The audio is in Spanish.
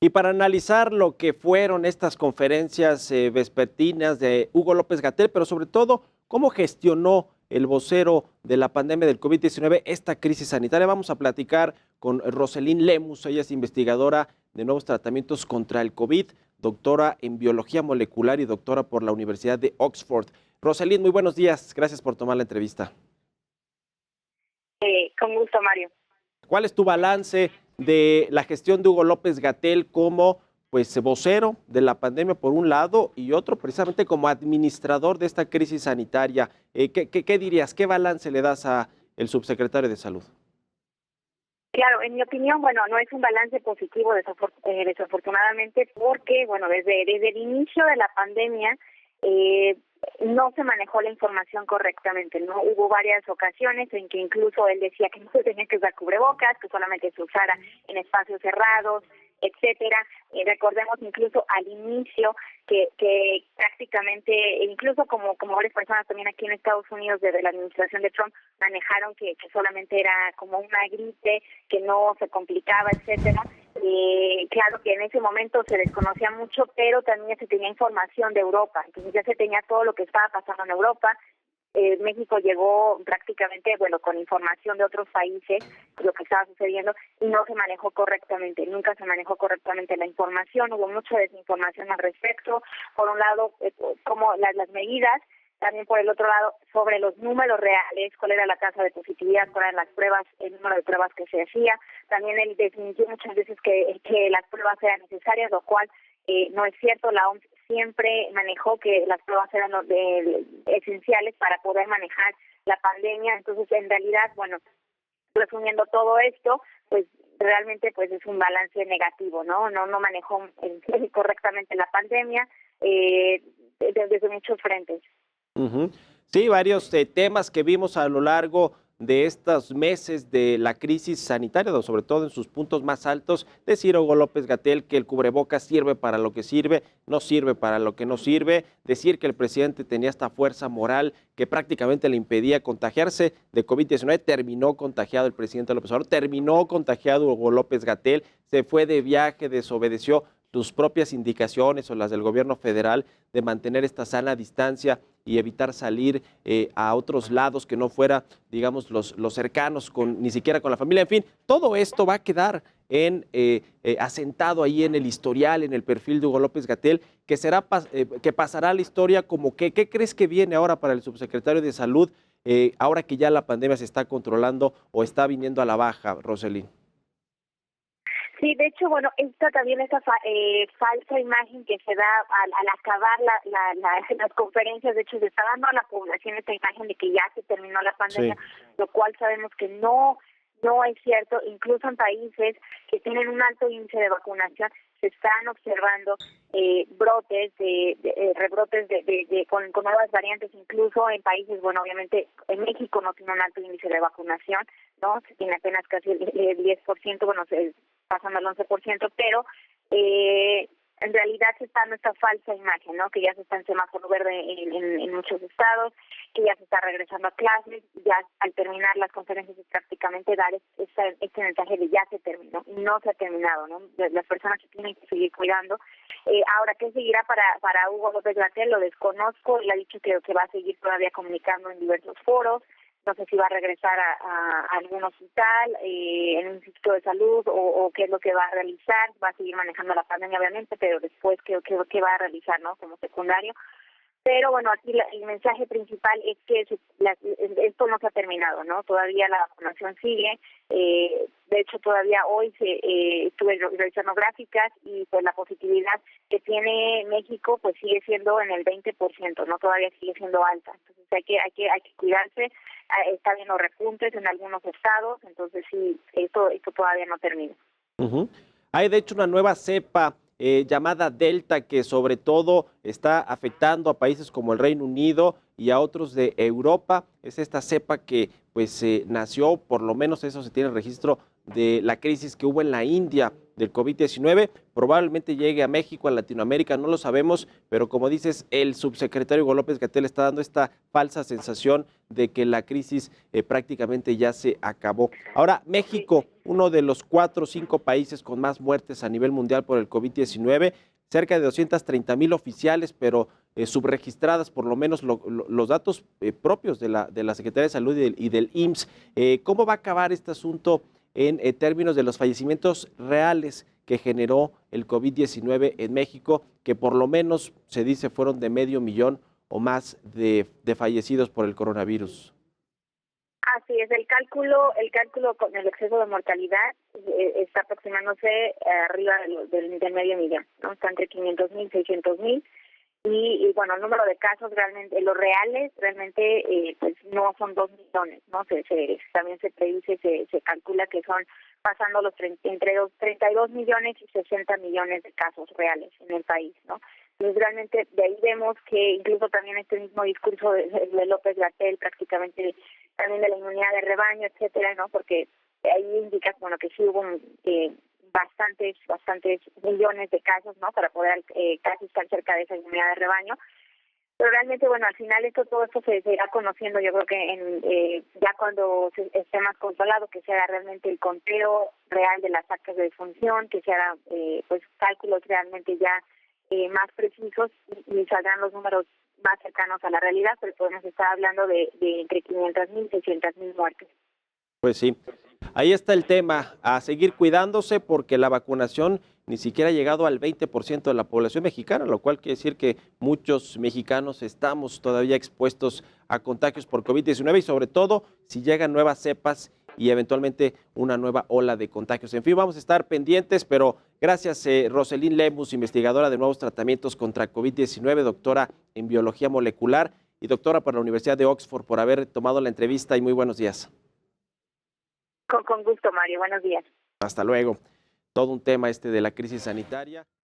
Y para analizar lo que fueron estas conferencias vespertinas de Hugo López Gatell, pero sobre todo cómo gestionó el vocero de la pandemia del COVID-19 esta crisis sanitaria, vamos a platicar con Roselyn Lemus. Ella es investigadora de nuevos tratamientos contra el COVID, doctora en biología molecular y doctora por la Universidad de Oxford. Roselyn, muy buenos días. Gracias por tomar la entrevista. Con gusto, Mario. ¿Cuál es tu balance de la gestión de Hugo López Gatell como vocero de la pandemia por un lado y otro precisamente como administrador de esta crisis sanitaria? ¿Qué dirías? ¿Qué balance le das a el subsecretario de Salud? Claro, en mi opinión, no es un balance positivo desafortunadamente porque, desde el inicio de la pandemia no se manejó la información correctamente, ¿no? Hubo varias ocasiones en que incluso él decía que no se tenía que usar cubrebocas, que solamente se usara en espacios cerrados, etcétera. Recordemos incluso al inicio que prácticamente, incluso como varias personas también aquí en Estados Unidos desde la administración de Trump manejaron que solamente era como una gripe, que no se complicaba, etcétera. Claro que en ese momento se desconocía mucho, pero también se tenía información de Europa, entonces ya se tenía todo lo que estaba pasando en Europa. México llegó prácticamente, con información de otros países, lo que estaba sucediendo, y no se manejó correctamente, nunca se manejó correctamente la información, hubo mucha desinformación al respecto, por un lado, como las medidas, también por el otro lado, sobre los números reales, cuál era la tasa de positividad, cuáles eran las pruebas, el número de pruebas que se hacía. También él desmintió muchas veces que las pruebas eran necesarias, lo cual no es cierto. La OMS siempre manejó que las pruebas eran esenciales para poder manejar la pandemia. Entonces, en realidad, resumiendo todo esto, pues realmente es un balance negativo, ¿no? No manejó correctamente la pandemia desde muchos frentes. Sí, varios temas que vimos a lo largo de estos meses de la crisis sanitaria, sobre todo en sus puntos más altos, decir Hugo López Gatell que el cubrebocas sirve para lo que sirve, no sirve para lo que no sirve, decir que el presidente tenía esta fuerza moral que prácticamente le impedía contagiarse de COVID-19, terminó contagiado el presidente López Obrador, terminó contagiado Hugo López Gatell, se fue de viaje, desobedeció tus propias indicaciones o las del gobierno federal de mantener esta sana distancia y evitar salir a otros lados que no fuera, digamos, los cercanos, ni siquiera con la familia. En fin, todo esto va a quedar asentado ahí en el historial, en el perfil de Hugo López Gatell, que pasará a la historia como que, ¿qué crees que viene ahora para el subsecretario de Salud, ahora que ya la pandemia se está controlando o está viniendo a la baja, Roselyn? Sí, de hecho, esta también esa falsa imagen que se da al acabar las conferencias, de hecho, se está dando a la población esta imagen de que ya se terminó la pandemia, sí, lo cual sabemos que no es cierto. Incluso en países que tienen un alto índice de vacunación se están observando rebrotes con nuevas variantes, incluso en países, obviamente en México no tiene un alto índice de vacunación, ¿no? Se tiene apenas casi el 10%, se pasando al 11%, pero en realidad se está dando esta falsa imagen, ¿no? Que ya se está en semáforo verde en muchos estados, que ya se está regresando a clases, ya al terminar las conferencias es prácticamente dar este mensaje de ya se terminó, y no se ha terminado, ¿no? Las personas se tienen que seguir cuidando. Ahora, ¿qué seguirá para Hugo López Gatell? Lo desconozco, él ha dicho que va a seguir todavía comunicando en diversos foros. No sé si va a regresar a algún hospital, en un instituto de salud, o qué es lo que va a realizar. Va a seguir manejando la pandemia, obviamente, pero después, ¿qué va a realizar, no? Como secundario. Pero aquí el mensaje principal es que esto no se ha terminado, ¿no? Todavía la vacunación sigue. De hecho, todavía hoy estuve revisando gráficas y pues la positividad que tiene México pues sigue siendo en el 20%, ¿no? Todavía sigue siendo alta. Entonces hay que cuidarse. Está habiendo repuntes en algunos estados, entonces sí, esto todavía no termina. Hay de hecho una nueva cepa llamada Delta, que sobre todo está afectando a países como el Reino Unido, y a otros de Europa. Es esta cepa que pues nació, por lo menos eso se tiene registro, de la crisis que hubo en la India del COVID-19, probablemente llegue a México, a Latinoamérica, no lo sabemos, pero como dices, el subsecretario Hugo López-Gatell está dando esta falsa sensación de que la crisis prácticamente ya se acabó. Ahora, México, uno de los 4 o 5 países con más muertes a nivel mundial por el COVID-19, cerca de 230,000 oficiales, pero subregistradas, por lo menos los datos propios de la Secretaría de Salud y del IMSS. ¿Cómo va a acabar este asunto en términos de los fallecimientos reales que generó el COVID-19 en México, que por lo menos se dice fueron de 500,000 o más de fallecidos por el coronavirus? Así es, el cálculo con el exceso de mortalidad está aproximándose arriba del 500,000, ¿no? Está entre 500,000, 600,000. Y bueno, el número de casos realmente, los reales, realmente pues no son 2 millones, ¿no? También se predice, se calcula que son pasando entre los 32 millones y 60 millones de casos reales en el país, ¿no? Entonces realmente de ahí vemos que incluso también este mismo discurso de López-Gatell, prácticamente también de la inmunidad de rebaño, etcétera, ¿no? Porque ahí indica, bueno, que sí hubo bastantes millones de casos, ¿no? Para poder casi estar cerca de esa inmunidad de rebaño. Pero realmente, bueno, al final todo esto se irá conociendo, yo creo que ya cuando esté más controlado, que se haga realmente el conteo real de las actas de defunción, que se haga pues cálculos realmente ya más precisos y saldrán los números más cercanos a la realidad, pero podemos estar hablando de entre 500,000 y 600,000 muertes. Pues sí, ahí está el tema, a seguir cuidándose porque la vacunación ni siquiera ha llegado al 20% de la población mexicana, lo cual quiere decir que muchos mexicanos estamos todavía expuestos a contagios por COVID-19 y sobre todo si llegan nuevas cepas y eventualmente una nueva ola de contagios. En fin, vamos a estar pendientes, pero gracias Roselyn Lemus, investigadora de nuevos tratamientos contra COVID-19, doctora en biología molecular y doctora por la Universidad de Oxford, por haber tomado la entrevista y muy buenos días. Con gusto, Mario. Buenos días. Hasta luego. Todo un tema de la crisis sanitaria.